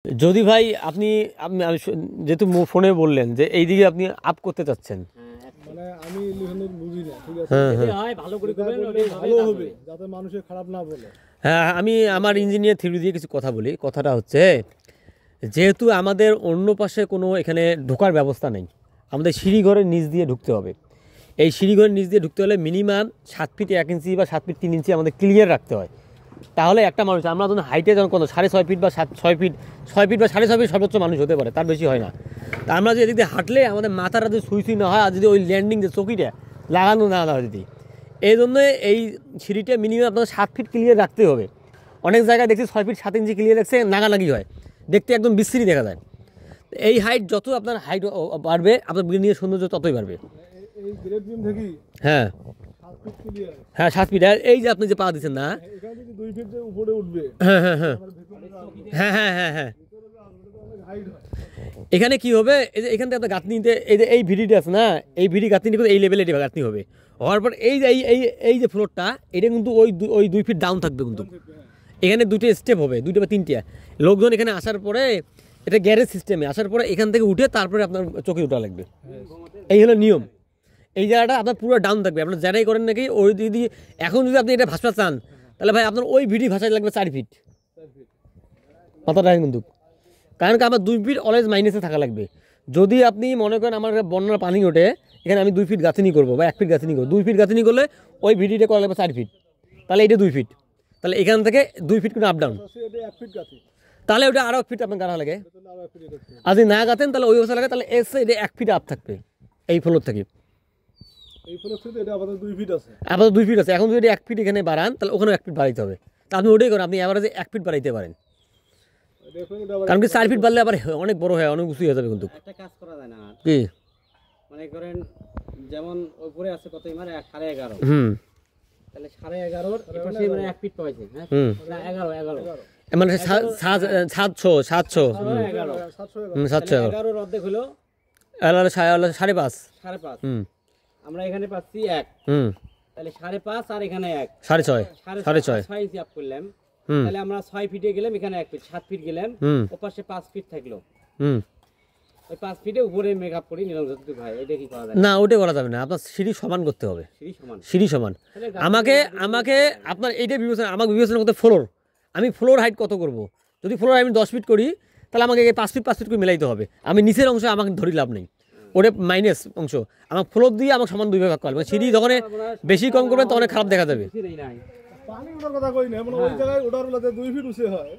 যদি ভাই আপনি আপনি যেহেতু ফোনে বললেন যে এইদিকে আপনি আপ করতে চাচ্ছেন, মানে আমি ইলেকট্রনিক বুঝি না, ঠিক আছে? হয় ভালো করে করবেন, ভালো হবে যাতে মানুষের খারাপ না বলে। হ্যাঁ, আমি আমার ইঞ্জিনিয়ার থিওরি দিয়ে কিছু কথা বলি। কথাটা হচ্ছে, যেহেতু আমাদের অন্য পাশে কোনো এখানে ঢোকার ব্যবস্থা নেই, আমাদের সিঁড়িঘরের নিচ দিয়ে ঢুকতে হবে। এই সিঁড়িঘরের নিচ দিয়ে ঢুকতে হলে মিনিমাম 7 ফিট 1 ইঞ্চি বা 7 ফিট 3 ইঞ্চি আমাদের ক্লিয়ার রাখতে হয়। তাহলে একটা মানুষ, আমরা যখন হাইটে যখন কত 6.5 ফিট বা 6 ফিট বা 6.5 ফিট সর্বোচ্চ মানুষ হতে পারে, তার বেশি হয় না। তা আমরা যদি এদিক দিয়ে হাঁটলে আমাদের মাথাটা যদি সুই না হয়, আর যদি ওই ল্যান্ডিং যে চকিটা লাগানো না হয় যদি, এই জন্য এই সিঁড়িটা মিনিমাম আপনাদের 7 ফিট ক্লিয়ার রাখতে হবে। অনেক জায়গায় দেখছি 6 ফিট 7 ইঞ্চি ক্লিয়ার রাখছে, নাগানাগি হয়, দেখতে একদম বিশ্রী দেখা যায়। এই হাইট যত আপনার হাইট বাড়বে, আপনার বিল্ডিংয়ের সৌন্দর্য ততই বাড়বে। এই গ্রেড বিম থেকে হ্যাঁ 7 ফিট ক্লিয়ার। হ্যাঁ 7 ফিট। এই যে আপনি যে পা দিচ্ছেন না, এখান থেকে 2 ফিট যে উপরে উঠবে, হ্যাঁ হ্যাঁ হ্যাঁ হ্যাঁ হ্যাঁ হ্যাঁ হ্যাঁ হাইট হয়। এখানে কি হবে, এই যে এখান থেকে আপনার গাঁথনিতে এই যে এই ভিডিটা আছে না, এই ভিডি গাঁথনি কিন্তু এই লেভেলে গাঁথনি হবে। হওয়ার পর এই যে এই যে ফ্লোরটা, এটা কিন্তু ওই 2 ফিট ডাউন থাকবে। কিন্তু এখানে 2টে স্টেপ হবে, 2টা বা 3টে। লোকজন এখানে আসার পরে, এটা গ্যারেজ সিস্টেমে আসার পরে এখান থেকে উঠে তারপরে আপনার চোখে উঠা লাগবে। এই হলো নিয়ম। এই জায়গাটা আপনার পুরো ডাউন থাকবে। আপনার যারাই করেন নাকি ওই দিদি, এখন যদি আপনি এটা ভাষা চান, তাহলে ভাই আপনার ওই ভিডি ভাষায় লাগবে 4 ফিট মাথাটা কিন্তু। কারণ কি আমার 2 ফিট অলওয়েজ মাইনাসে থাকা লাগবে। যদি আপনি মনে করেন আমার বন্যার পানি ওঠে, এখানে আমি 2 ফিট গাঁথনি করবো বা 1 ফিট গাঁথনি করবো, 2 ফিট গাঁথনি করলে ওই ভিডিটা করা লাগবে 4 ফিট, তাহলে এটা 2 ফিট। তাহলে এখান থেকে 2 ফিট করে আপ ডাউন, এটা 1 ফিট গাঁথি, তাহলে ওটা আরও 1 ফিট আপনার গাঁথা লাগে। তাহলে আরো 1 ফিট এটা। আর যদি না গাঁথেন তাহলে ওই অবস্থা লাগে, তাহলে এসে এটা 1 ফিট আপ থাকবে এই ফ্লোর থেকে। এই ফ্লোর থেকে এটা আপাতত 2 ফিট আছে, আপাতত 2 ফিট আছে। এখন যদি 1 ফিট এখানে বাড়ান, তাহলে ওখানে 1 ফিট বাড়াইতে হবে। তা আপনি ওটাই করেন, আপনি এভারেজে 1 ফিট বাড়াইতে পারেন। দেখুন এটা আবার কারণ কি 4 ফিট বাড়লে আবার অনেক বড় হয়, অনেক উঁচু হয়ে যাবে কিন্তু। একটা কাজ করা যায় না কি মনে করেন, যেমন উপরে আছে কত মানে 11.5, তাহলে 11.5 এপাশে মানে 1 ফিট পাইছে। হ্যাঁ না 11 মানে 700 11 অর্ধেক হলো 5.5। 5.5। আমরা এখানে পাচ্ছি 1, তাহলে 5.5 আর এখানে 1 6.5 6 ইঞ্চি আপ করলাম। তাহলে আমরা 6 ফিটে গেলাম, এখানে 1 ফিট 7 ফিট গেলাম, ওপাশে 5 ফিট থাকলো। ওই 5 ফিটে উপরে মেকআপ করি নিলাম যতটুকু ভাই। এটা কি করা যায়? না, ওটা করা যাবে না। আপনার সিঁড়ি সমান করতে হবে, সিঁড়ি সমান। আমাকে আপনার এইটা বিবেচনা, আমাকে বিবেচনা করতে ফ্লোর, আমি ফ্লোর হাইট কত করব। যদি ফ্লোর আমি 10 ফিট করি, তাহলে আমাকে 5 ফিট করে মিলাইতে হবে। আমি নিচের অংশ আমাকে ধরি লাভ নেই, ওটা মাইনাস অংশ। আমার ফ্লোর দিয়ে আমাকে সমান 2 ভাগ করতে হবে। সিঁড়ি যখন বেশি কম করবেন তখন খারাপ দেখা যাবে। পানি ওঠার কথা কই না, মানে ওই জায়গায় ওঠার বেলাতে 2 ফিট উঁচু হয়।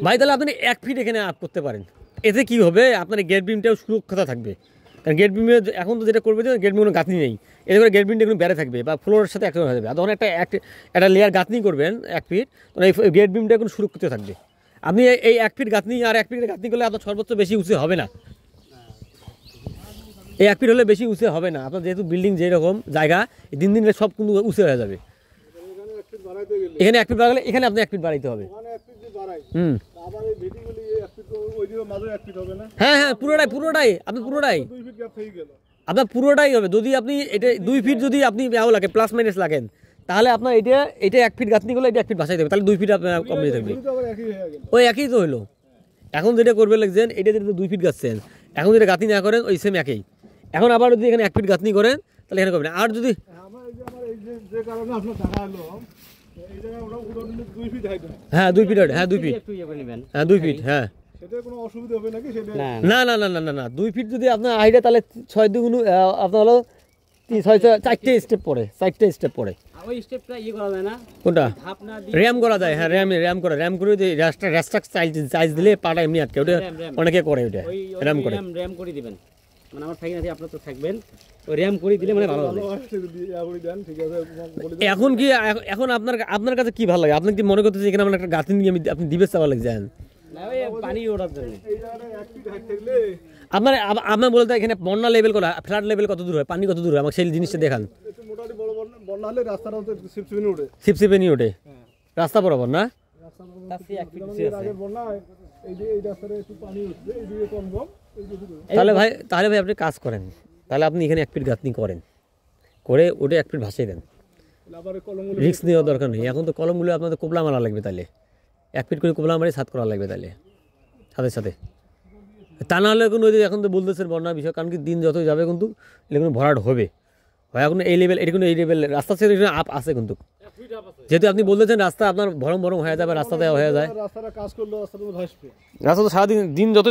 ভাই তাহলে আপনি 1 ফিট এখানে আপ করতে পারেন। এতে কি হবে, আপনার গেট বিমটাও সুরক্ষিত থাকবে। কারণ গেট বিমে এখন তো যেটা করবে যে গেট বিম কোনো গাঁথনি নেই, এতে করে গেট বিমটা কোনো বেড়ে থাকবে বা ফ্লোরের সাথে একটা হয়ে যাবে। আর যখন একটা লেয়ার গাঁথনি করবেন 1 ফিট, তখন এই গেট বিমটা কোনো সুরক্ষিত থাকবে। আপনি এই 1 ফিট গাঁথনি আর 1 ফিটের গাঁথনি করলে আপনার সর্বোচ্চ বেশি উঁচু হবে না। এই 1 ফিট হলে বেশি উঁচু হবে না। আপনার যেহেতু বিল্ডিং যেরকম জায়গা, দিন দিন সব কিন্তু উঁচু হয়ে যাবে। এখানে 1 ফিট বাড়ালে এখানে আপনি 1 ফিট বাড়াইতে হবে। আবার এই ভিডিগুলি 1 ফিট ওই দিকে মাঝে 1 ফিট হবে না। হ্যাঁ পুরোটাই আপনি পুরোটাই 2 ফিট গ্যাপ থেকে গেল, আপনার পুরোটাই হবে। যদি আপনি এটা 2 ফিট যদি আপনি লাগে প্লাস মাইনাস লাগেন, তাহলে আপনার এটা 1 ফিট গাঁথনি করলে এটা 1 ফিট বাসাই দেবে, তাহলে 2 ফিট আপনার কমিয়ে থাকবে। আবার একই হয়ে গেল, ওই একই তো হলো। এখন যেটা করবে লাগছেন, এটা যেটা 2 ফিট গাচ্ছেন, এখন যেটা গাঁথনি না করেন ওই সেম একই। এখন আবার যদি এখানে 1 ফিট গাঁথনি করেন, তাহলে এখানে করবেন। আর যদি আমার এই যে কারণে আপনার দেখা হলো, এই জায়গায় ওরা উড়ান 2 ফিট হাইট, হ্যাঁ 2 ফিট, হ্যাঁ 2 ফিট, হ্যাঁ 2 ফিট, হ্যাঁ। সেটা কোনো অসুবিধা হবে নাকি? সেটা না 2 ফিট যদি আপনার হাইটে, তাহলে 6 দুগুণ আপনার হলো 4টে স্টেপ পড়ে, 4টে স্টেপ পড়ে। ওই স্টেপটা করা যায় না, কোনটা র্যাম করা যায়? হ্যাঁ র্যাম করে যে রাস্ট্রাক চাইজ দিলে পাটা এমনি আটকে, ওটা অনেকে করে, ওটা র্যাম করে দিবেন। মানে আমার থাকি না, আপনার তো থাকবেন, ওই র্যাম করে দিলে মানে ভালো হবে। এখন কি, এখন আপনার কাছে কি ভালো লাগে? আপনি কি মনে করতেছেন এখানে আমার একটা গাঁথনি নিয়ে আপনি দিবে চাওয়া লাগছেন পানি ওঠার জন্য? আপনার বলতে এখানে বন্যা লেভেল করা, ফ্লাড লেভেল কত দূর হয়, পানি কত দূর হয়, আমাকে সেই জিনিসটা দেখান। মোটামুটি বড় বন্যা হলে রাস্তাটা সিপসিপেনি ওঠে, সিপসিপেনি ওঠে রাস্তা বরাবর না? তাহলে ভাই আপনি কাজ করেন, তাহলে আপনি এখানে 1 ফিট গাঁথনি করেন, করে ওটা 1 ফিট ভাসিয়ে দেন। রিস্ক নেওয়ার দরকার নেই। এখন তো কলমগুলো আপনাদের কোবলা মারা লাগবে, তাহলে 1 ফিট করে কোবলা মারি ছাদ করা লাগবে, তাহলে তাদের সাথে। তা না হলে এখন ওই যে এখন তো বলতেছেন বন্যার বিষয়, কারণ কি দিন যত যাবে কিন্তু এটা কোনো ভরাট হবে হয় এখন এই লেভেল, এটা কিন্তু এই লেভেল রাস্তা ছেড়ে আপ আছে কিন্তু, যেহেতু আপনি বলতেছেন রাস্তা আপনার ভরম ভরম হয়ে যাবে, রাস্তা দেওয়া হয়ে যায়, রাস্তাটা কাজ করলো রাস্তাটা ধসবে। রাস্তা তো সারাদিন দিন যত